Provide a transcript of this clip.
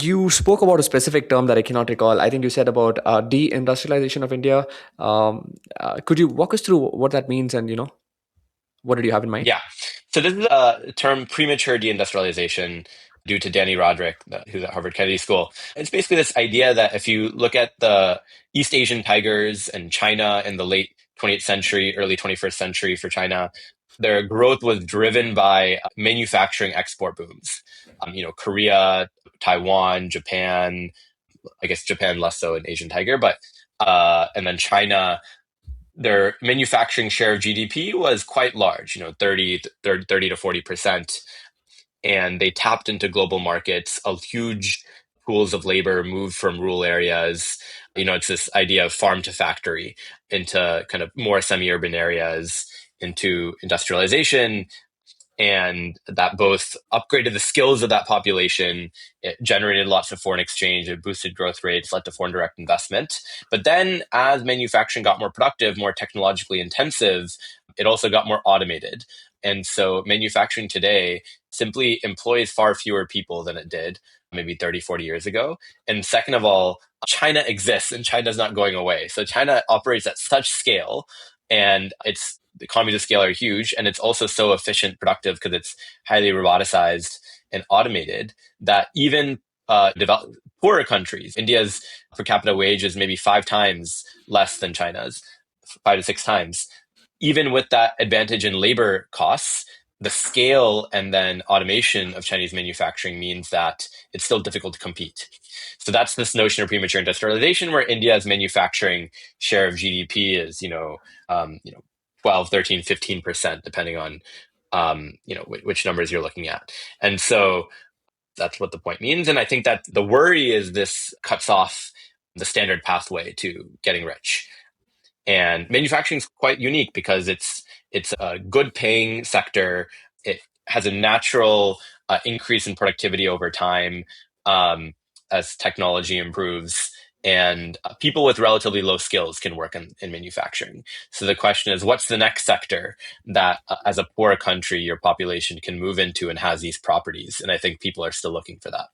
You spoke about a specific term that I cannot recall. I think you said about de-industrialization of India. Could you walk us through what that means, and what did you have in mind? Yeah. So this is a term premature deindustrialization due to Danny Rodrik, who's at Harvard Kennedy School. It's basically this idea that if you look at the East Asian tigers and China in the late 20th century, early 21st century for China, their growth was driven by manufacturing export booms. Korea, Taiwan, Japan, I guess Japan less so an Asian tiger, but and then China, their manufacturing share of GDP was quite large, 30 to 40%. And they tapped into global markets, a huge pools of labor moved from rural areas. It's this idea of farm to factory into kind of more semi-urban areas, into industrialization, and that both upgraded the skills of that population, it generated lots of foreign exchange, it boosted growth rates, led to foreign direct investment. But then, as manufacturing got more productive, more technologically intensive, it also got more automated. And so, manufacturing today simply employs far fewer people than it did maybe 30, 40 years ago. And second of all, China exists and China is not going away. So, China operates at such scale, and it's the economies of scale are huge, and it's also so efficient, productive because it's highly roboticized and automated that even poorer countries, India's per capita wage is maybe 5 times less than China's, 5 to 6 times. Even with that advantage in labor costs, the scale and then automation of Chinese manufacturing means that it's still difficult to compete. So that's this notion of premature industrialization, where India's manufacturing share of GDP is, 12, 13, 15%, depending on, which numbers you're looking at. And so that's what the point means. And I think that the worry is this cuts off the standard pathway to getting rich. And manufacturing is quite unique because it's a good paying sector. It has a natural increase in productivity over time, um, as technology improves. And people with relatively low skills can work in manufacturing. So the question is, what's the next sector that, as a poor country, your population can move into and has these properties? And I think people are still looking for that.